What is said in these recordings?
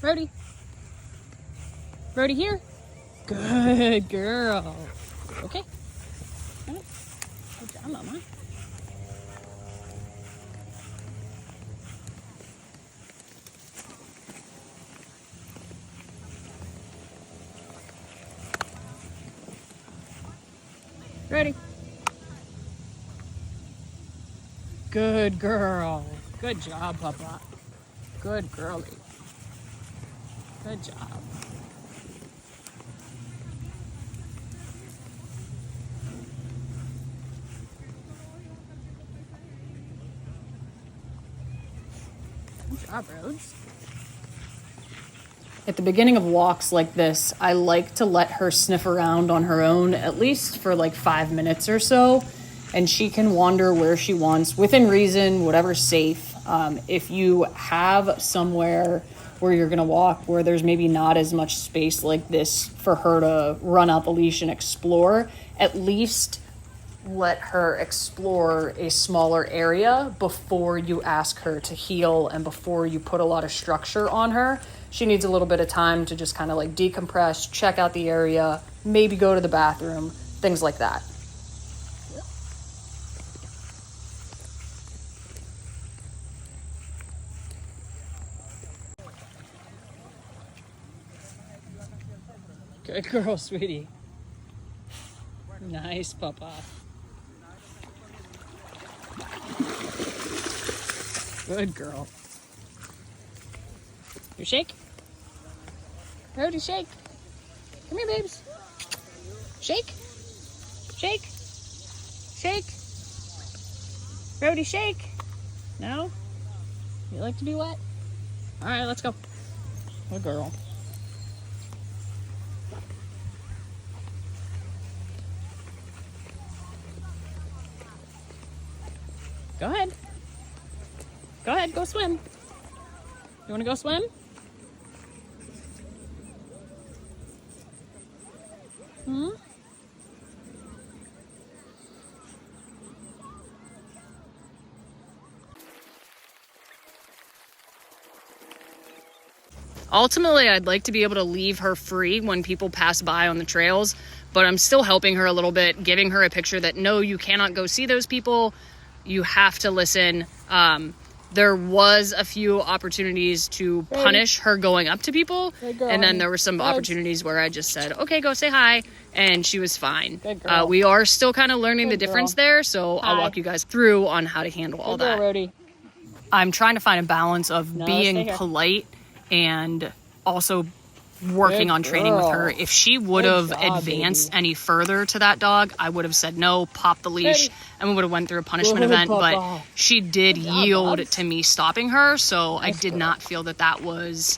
Rhodie. Rhodie here. Good girl. Okay. All right. Good job, Mama. Ready? Good girl. Good job, Papa. Good girlie. Good job. Good job, Rhodes. At the beginning of walks like this, I like to let her sniff around on her own, at least for like 5 minutes or so, and she can wander where she wants, within reason, whatever's safe. If you have somewhere where you're gonna walk where there's maybe not as much space like this for her to run out the leash and explore, at least let her explore a smaller area before you ask her to heel and before you put a lot of structure on her. She needs a little bit of time to just kind of like decompress, check out the area, maybe go to the bathroom, things like that. Good girl, sweetie. Nice, Papa. Good girl. You shake? Rhodie, shake. Come here, babes. Shake. Shake. Shake. Rhodie, shake. No? You like to be wet? All right, let's go. Good girl. Go ahead. Go ahead, go swim. You want to go swim? Hmm? Ultimately, I'd like to be able to leave her free when people pass by on the trails, but I'm still helping her a little bit, giving her a picture that no, you cannot go see those people. You have to listen. There was a few opportunities to punish her going up to people, and then there were some opportunities where I just said, okay, go say hi, and she was fine. We are still kind of learning the difference there, so I'll walk you guys through on how to handle all that. Rhodie. I'm trying to find a balance of being polite and also working on training with her. If she would have advanced any further to that dog, I would have said no, pop the leash, and we would have went through a punishment event. But she did yield to me stopping her, so I did not feel that that was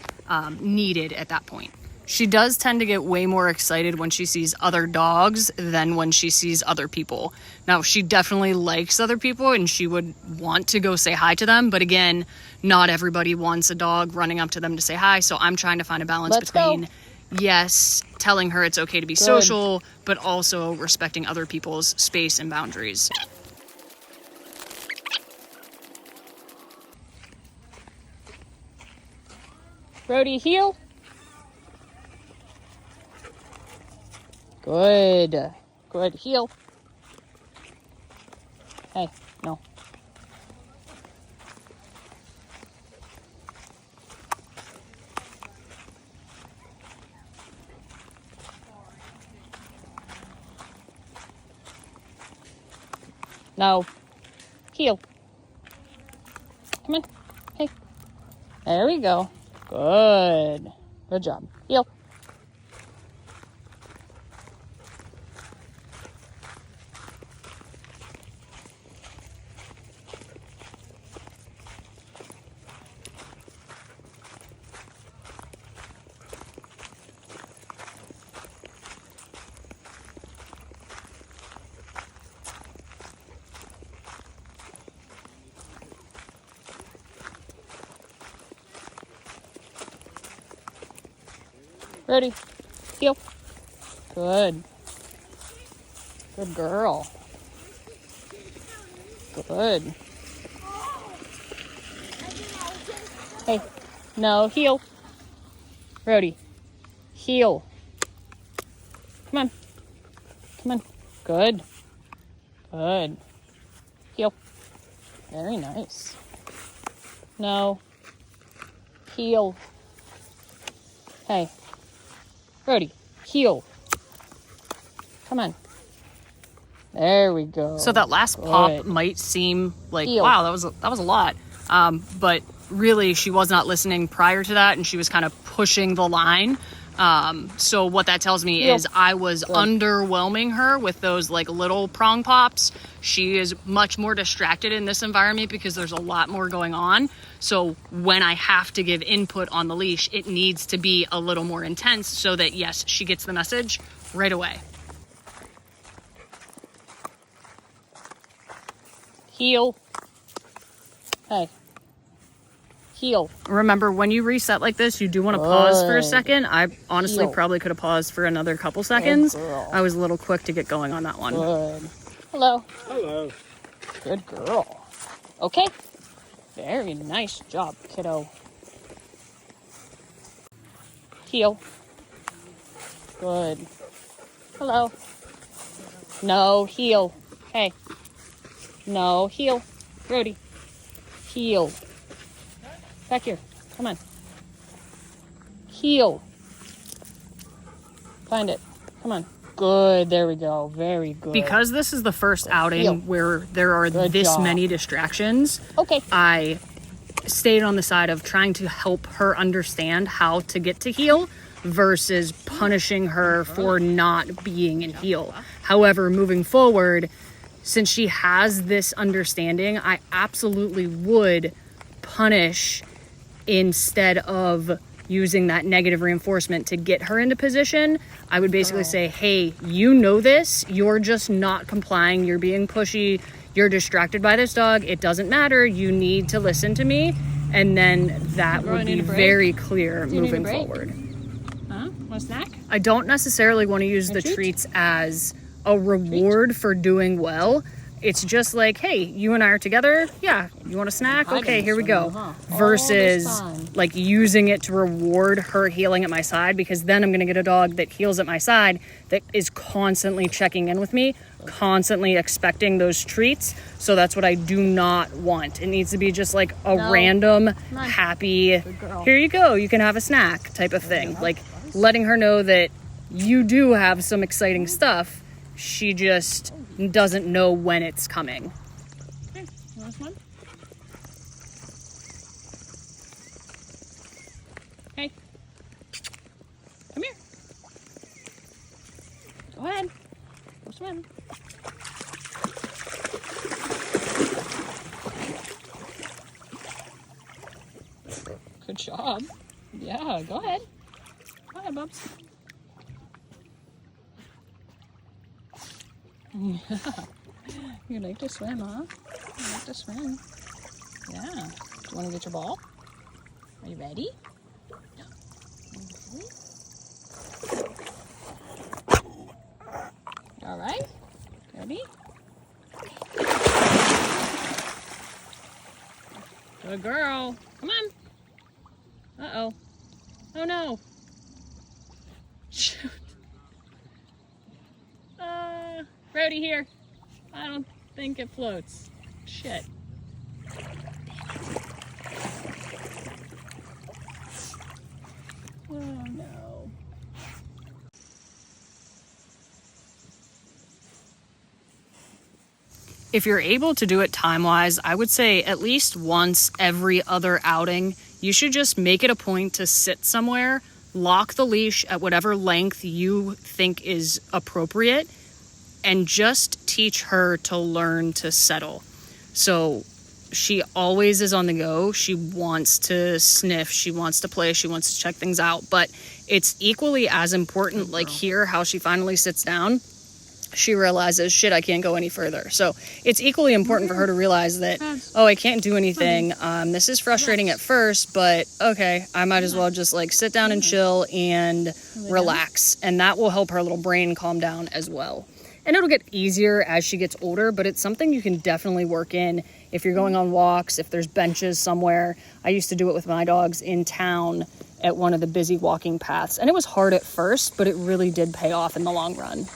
needed at that point. She does tend to get way more excited when she sees other dogs than when she sees other people. Now, she definitely likes other people and she would want to go say hi to them. But again, not everybody wants a dog running up to them to say hi. So I'm trying to find a balance between, yes, telling her it's okay to be social, but also respecting other people's space and boundaries. Rhodie, heel. Good. Good. Heel. Hey, no. No. Heel. Come on. Hey. There we go. Good. Good job. Heel. Rhodie, heel. Good. Good girl. Good. Hey, no, heel. Rhodie, heel. Come on. Come on. Good. Good. Heel. Very nice. No. Heel. Hey. Rhodie, heel. Come on. There we go. So that last pop might seem like, Heel. wow, that was a lot. But really, she was not listening prior to that, and she was kind of pushing the line. So what that tells me is I was underwhelming her with those like little prong pops. She is much more distracted in this environment because there's a lot more going on. So when I have to give input on the leash, it needs to be a little more intense so that, yes, she gets the message right away. Heel. Hey. Heel. Remember, when you reset like this, you do want to pause for a second. I honestly probably could have paused for another couple seconds. I was a little quick to get going on that one. Good. Hello. Hello. Good girl. Okay. Very nice job, kiddo. Heel. Good. Hello. No, heel. Hey. No, heel. Rhodie. Heel. Back here. Come on. Heel. Find it. Come on. Good. There we go. Very good. Because this is the first outing where there are this many distractions, okay. I stayed on the side of trying to help her understand how to get to heel versus punishing her for not being in heel. However, moving forward, since she has this understanding, I absolutely would punish instead of using that negative reinforcement to get her into position. I would basically say, hey, you know this, you're just not complying, you're being pushy, you're distracted by this dog, it doesn't matter, you need to listen to me. And then that would be very clear moving forward. Huh? Want a snack? I don't necessarily want to use the treats as a reward for doing well. It's just like, hey, you and I are together. Yeah, you want a snack? Okay, here we go. Versus like using it to reward her healing at my side, because then I'm going to get a dog that heals at my side that is constantly checking in with me, constantly expecting those treats. So that's what I do not want. It needs to be just like a random, happy, here you go, you can have a snack type of thing. Like letting her know that you do have some exciting stuff. She just doesn't know when it's coming. Okay, you want one? Hey, come here. Go ahead. Go swim. Good job. Yeah, go ahead. Go ahead, Bubs. You like to swim, huh? You like to swim. Yeah. Do you want to get your ball? Are you ready? All right. Ready? Good girl. Come on. Uh-oh. Oh, no. Shoot. Rhodie here. I don't think it floats. Shit. Oh no. If you're able to do it time-wise, I would say at least once every other outing, you should just make it a point to sit somewhere, lock the leash at whatever length you think is appropriate, and just teach her to learn to settle. So she always is on the go. She wants to sniff, she wants to play, she wants to check things out, but it's equally as important, like here, how she finally sits down, she realizes, shit, I can't go any further. So it's equally important for her to realize that, oh, I can't do anything. This is frustrating at first, but okay, I might as well just like sit down and chill and relax. And that will help her little brain calm down as well. And it'll get easier as she gets older, but it's something you can definitely work in if you're going on walks, if there's benches somewhere. I used to do it with my dogs in town at one of the busy walking paths. And it was hard at first, but it really did pay off in the long run.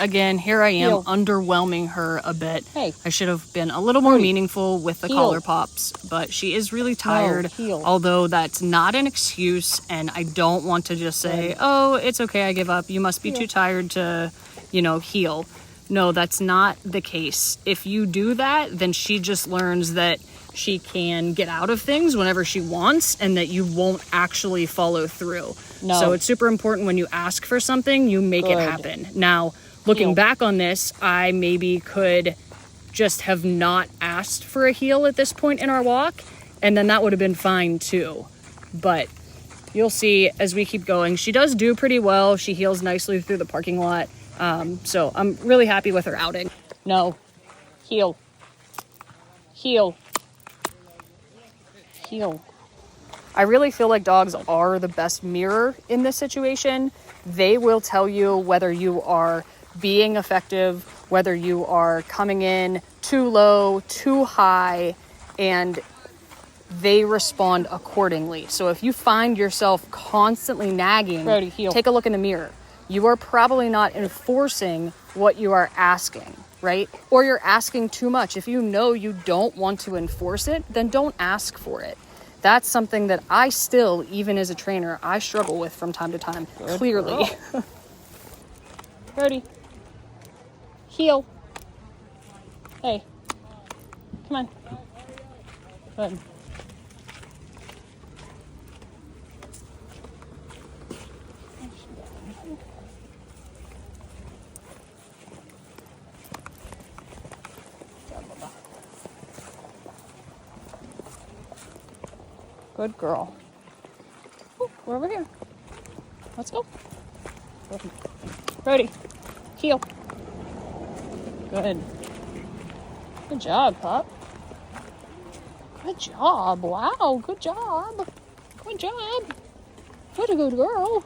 Again, here I am underwhelming her a bit. Hey. I should have been a little more meaningful with the collar pops, but she is really tired, although that's not an excuse, and I don't want to just say, oh, it's okay, I give up. You must be too tired to, you know, heal. No, that's not the case. If you do that, then she just learns that she can get out of things whenever she wants and that you won't actually follow through. No. So it's super important when you ask for something, you make it happen. Now, looking back on this, I maybe could just have not asked for a heel at this point in our walk, and then that would have been fine too. But you'll see as we keep going, she does do pretty well. She heals nicely through the parking lot. So I'm really happy with her outing. No. Heel. Heel. Heel. I really feel like dogs are the best mirror in this situation. They will tell you whether you are being effective, whether you are coming in too low, too high, and they respond accordingly. So if you find yourself constantly nagging, Rhodie, heel. Take a look in the mirror. You are probably not enforcing what you are asking, right? Or you're asking too much. If you know you don't want to enforce it, then don't ask for it. That's something that I still, even as a trainer, I struggle with from time to time, clearly. Rhodie. Heel. Hey. Come on. Good. Good girl. Ooh, we're over here. Let's go. Rhodie, heel. Good. Good job, pup. Good job. Wow, good job. Good job. What a good girl.